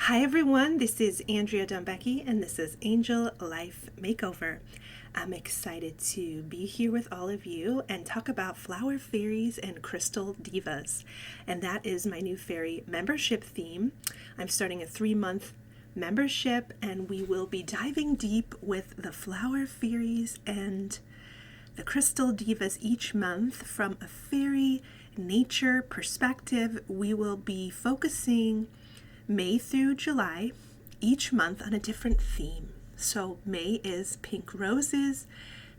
Hi everyone, this is Andrea Dombecki and this is Angel Life Makeover. I'm excited to be here with all of you and talk about flower fairies and crystal divas. And that is my new fairy membership theme. I'm starting a 3-month membership and we will be diving deep with the flower fairies and the crystal divas each month from a fairy nature perspective. We will be focusing May through July, each month on a different theme. So May is pink roses,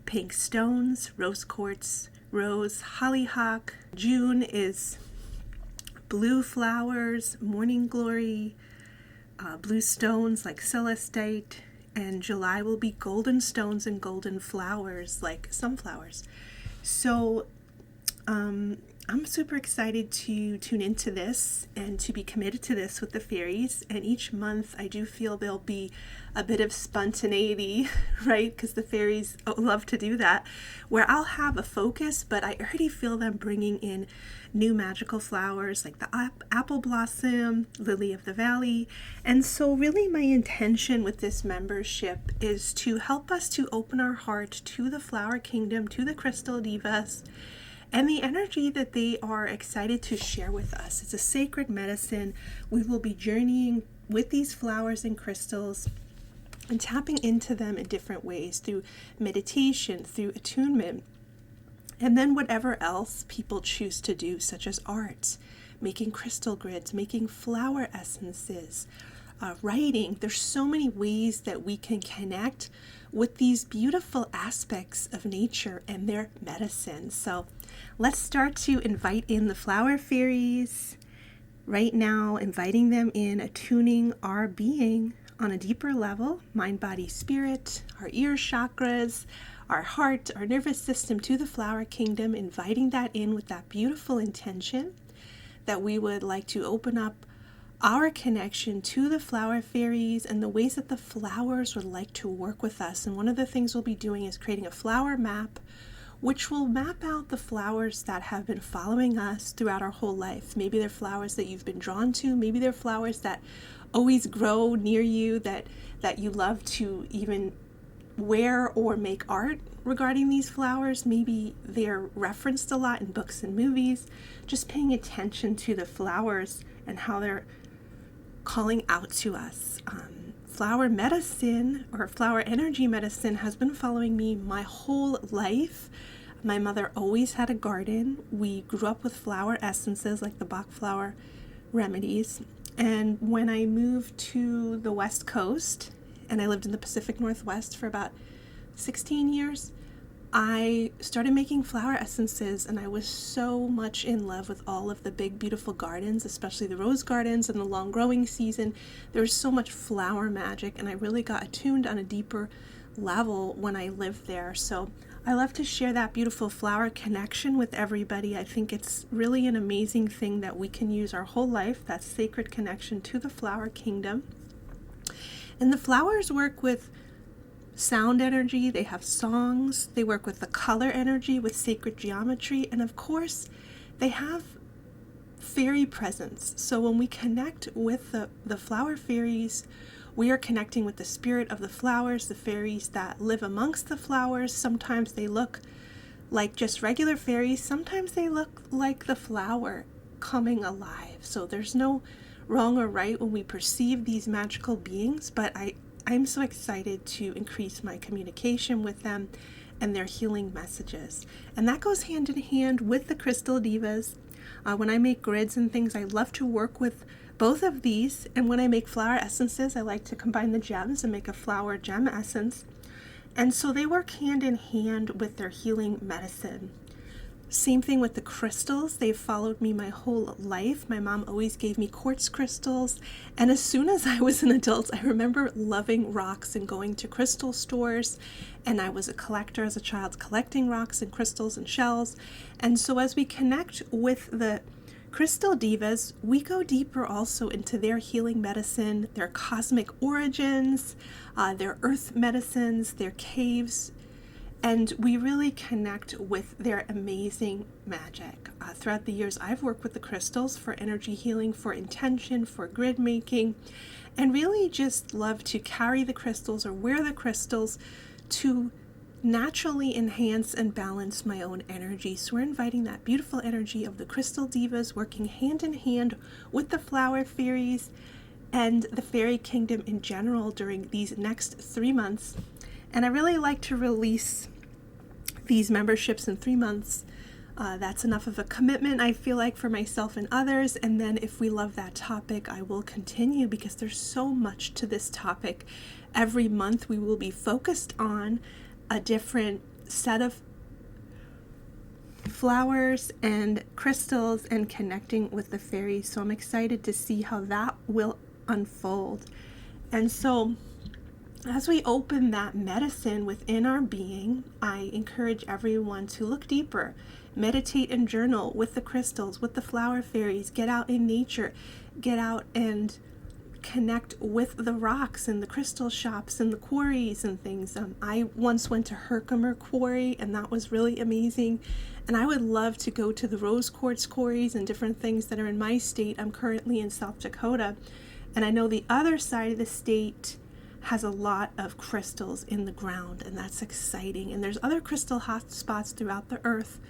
pink stones, rose quartz, rose, hollyhock. June is blue flowers, morning glory, blue stones like celestite, and July will be golden stones and golden flowers like sunflowers. So I'm super excited to tune into this and to be committed to this with the fairies. And each month I do feel there'll be a bit of spontaneity, right? Because the fairies love to do that, where I'll have a focus, but I already feel them bringing in new magical flowers like the apple blossom, lily of the valley. And so really my intention with this membership is to help us to open our heart to the flower kingdom, to the crystal divas, and the energy that they are excited to share with us. It's a sacred medicine. We will be journeying with these flowers and crystals and tapping into them in different ways through meditation, through attunement, and then whatever else people choose to do, such as art, making crystal grids, making flower essences, writing. There's so many ways that we can connect with these beautiful aspects of nature and their medicine. So let's start to invite in the flower fairies right now, inviting them in, attuning our being on a deeper level, mind, body, spirit, our ear chakras, our heart, our nervous system to the flower kingdom, inviting that in with that beautiful intention that we would like to open up our connection to the flower fairies and the ways that the flowers would like to work with us. And one of the things we'll be doing is creating a flower map, which will map out the flowers that have been following us throughout our whole life. Maybe they're flowers that you've been drawn to. Maybe they're flowers that always grow near you, that you love to even wear or make art regarding these flowers. Maybe they're referenced a lot in books and movies. Just paying attention to the flowers and how they're calling out to us. Flower medicine or flower energy medicine has been following me my whole life. My mother always had a garden. We grew up with flower essences like the Bach flower remedies. And when I moved to the West Coast, and I lived in the Pacific Northwest for about 16 years, I started making flower essences, and I was so much in love with all of the big, beautiful gardens, especially the rose gardens and the long growing season. There was so much flower magic, and I really got attuned on a deeper level when I lived there. So I love to share that beautiful flower connection with everybody. I think it's really an amazing thing that we can use our whole life, that sacred connection to the flower kingdom. And the flowers work with sound energy, they have songs, they work with the color energy, with sacred geometry, and of course they have fairy presence. So when we connect with the flower fairies, we are connecting with the spirit of the flowers, the fairies that live amongst the flowers. Sometimes they look like just regular fairies, sometimes they look like the flower coming alive. So there's no wrong or right when we perceive these magical beings, but I'm so excited to increase my communication with them and their healing messages. And that goes hand in hand with the crystal divas. When I make grids and things, I love to work with both of these. And when I make flower essences, I like to combine the gems and make a flower gem essence. And so they work hand in hand with their healing medicine. Same thing with the crystals. They've followed me my whole life. My mom always gave me quartz crystals. And as soon as I was an adult, I remember loving rocks and going to crystal stores. And I was a collector as a child, collecting rocks and crystals and shells. And so as we connect with the crystal divas, we go deeper also into their healing medicine, their cosmic origins, their earth medicines, their caves, And we really connect with their amazing magic. Throughout the years, I've worked with the crystals for energy healing, for intention, for grid making, and really just love to carry the crystals or wear the crystals to naturally enhance and balance my own energy. So we're inviting that beautiful energy of the crystal divas working hand in hand with the flower fairies and the fairy kingdom in general during these next 3 months. And I really like to release these memberships in 3 months. That's enough of a commitment, I feel like, for myself and others. And then if we love that topic, I will continue, because there's so much to this topic. Every month we will be focused on a different set of flowers and crystals and connecting with the fairies. So I'm excited to see how that will unfold. And so as we open that medicine within our being, I encourage everyone to look deeper, meditate and journal with the crystals, with the flower fairies, get out in nature, get out and connect with the rocks and the crystal shops and the quarries and things. I once went to Herkimer Quarry, and that was really amazing. And I would love to go to the rose quartz quarries and different things that are in my state. I'm currently in South Dakota, and I know the other side of the state has a lot of crystals in the ground, and that's exciting. And there's other crystal hotspots throughout the earth,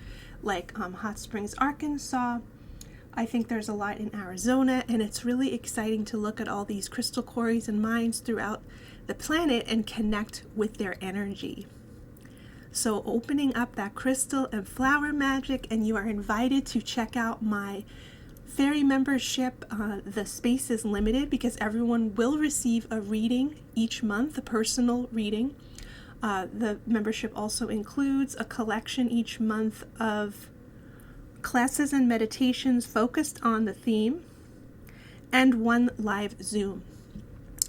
like Hot Springs, Arkansas. I think there's a lot in Arizona, and it's really exciting to look at all these crystal quarries and mines throughout the planet and connect with their energy. So opening up that crystal and flower magic, and you are invited to check out my fairy membership. The space is limited because everyone will receive a reading each month, a personal reading. The membership also includes a collection each month of classes and meditations focused on the theme, and one live Zoom.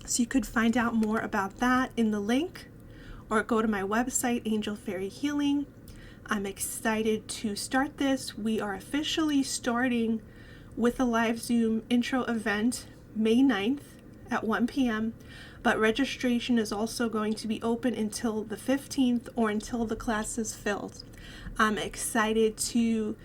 So you could find out more about that in the link, or go to my website, Angel Fairy Healing. I'm excited to start this. We are officially starting with a live Zoom intro event May 9th at 1 p.m. But registration is also going to be open until the 15th, or until the class is filled. I'm excited to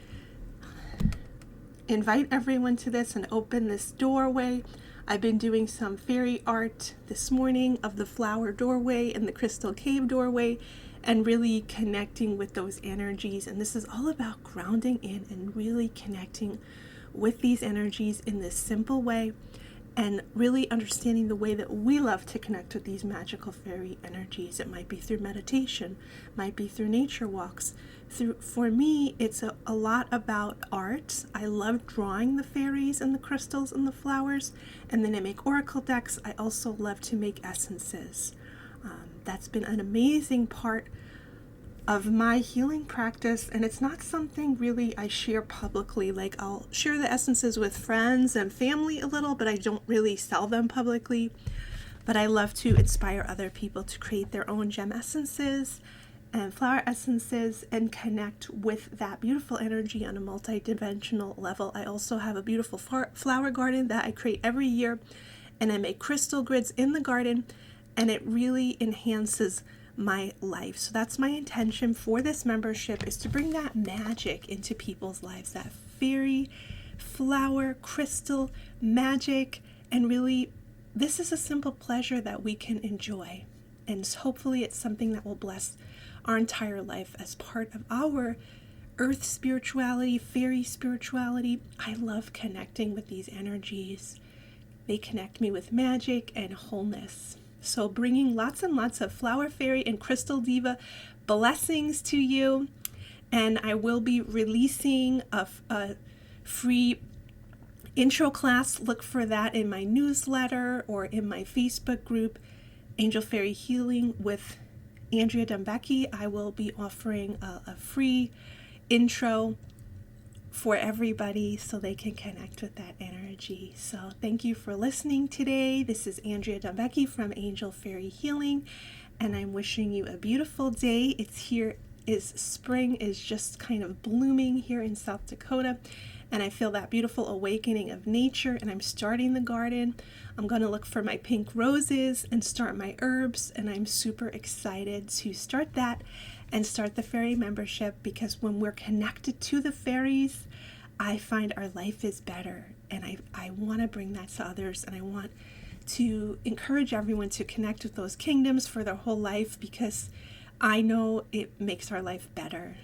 invite everyone to this and open this doorway. I've been doing some fairy art this morning of the flower doorway and the crystal cave doorway, and really connecting with those energies. And this is all about grounding in and really connecting with these energies in this simple way, and really understanding the way that we love to connect with these magical fairy energies. It might be through meditation, might be through nature walks. For me, it's a lot about art. I love drawing the fairies and the crystals and the flowers, and then I make oracle decks. I also love to make essences. That's been an amazing part of my healing practice, and it's not something really I share publicly. Like, I'll share the essences with friends and family a little, but I don't really sell them publicly. But I love to inspire other people to create their own gem essences and flower essences and connect with that beautiful energy on a multi-dimensional level. I also have a beautiful flower garden that I create every year, and I make crystal grids in the garden, and it really enhances my life. So that's my intention for this membership, is to bring that magic into people's lives, that fairy, flower, crystal magic. And really, this is a simple pleasure that we can enjoy, and hopefully it's something that will bless our entire life as part of our earth spirituality, fairy spirituality. I love connecting with these energies. They connect me with magic and wholeness. So bringing lots and lots of flower fairy and crystal diva blessings to you. And I will be releasing a free intro class. Look for that in my newsletter or in my Facebook group, Angel Fairy Healing with Andrea Dombecki. I will be offering a free intro for everybody so they can connect with that energy. So thank you for listening today. This is Andrea Dombecki from Angel Fairy Healing, and I'm wishing you a beautiful day. Spring is just kind of blooming here in South Dakota, and I feel that beautiful awakening of nature, and I'm starting the garden. I'm going to look for my pink roses and start my herbs, and I'm super excited to start that. and start the fairy membership, because when we're connected to the fairies, I find our life is better. And I want to bring that to others, and I want to encourage everyone to connect with those kingdoms for their whole life, because I know it makes our life better.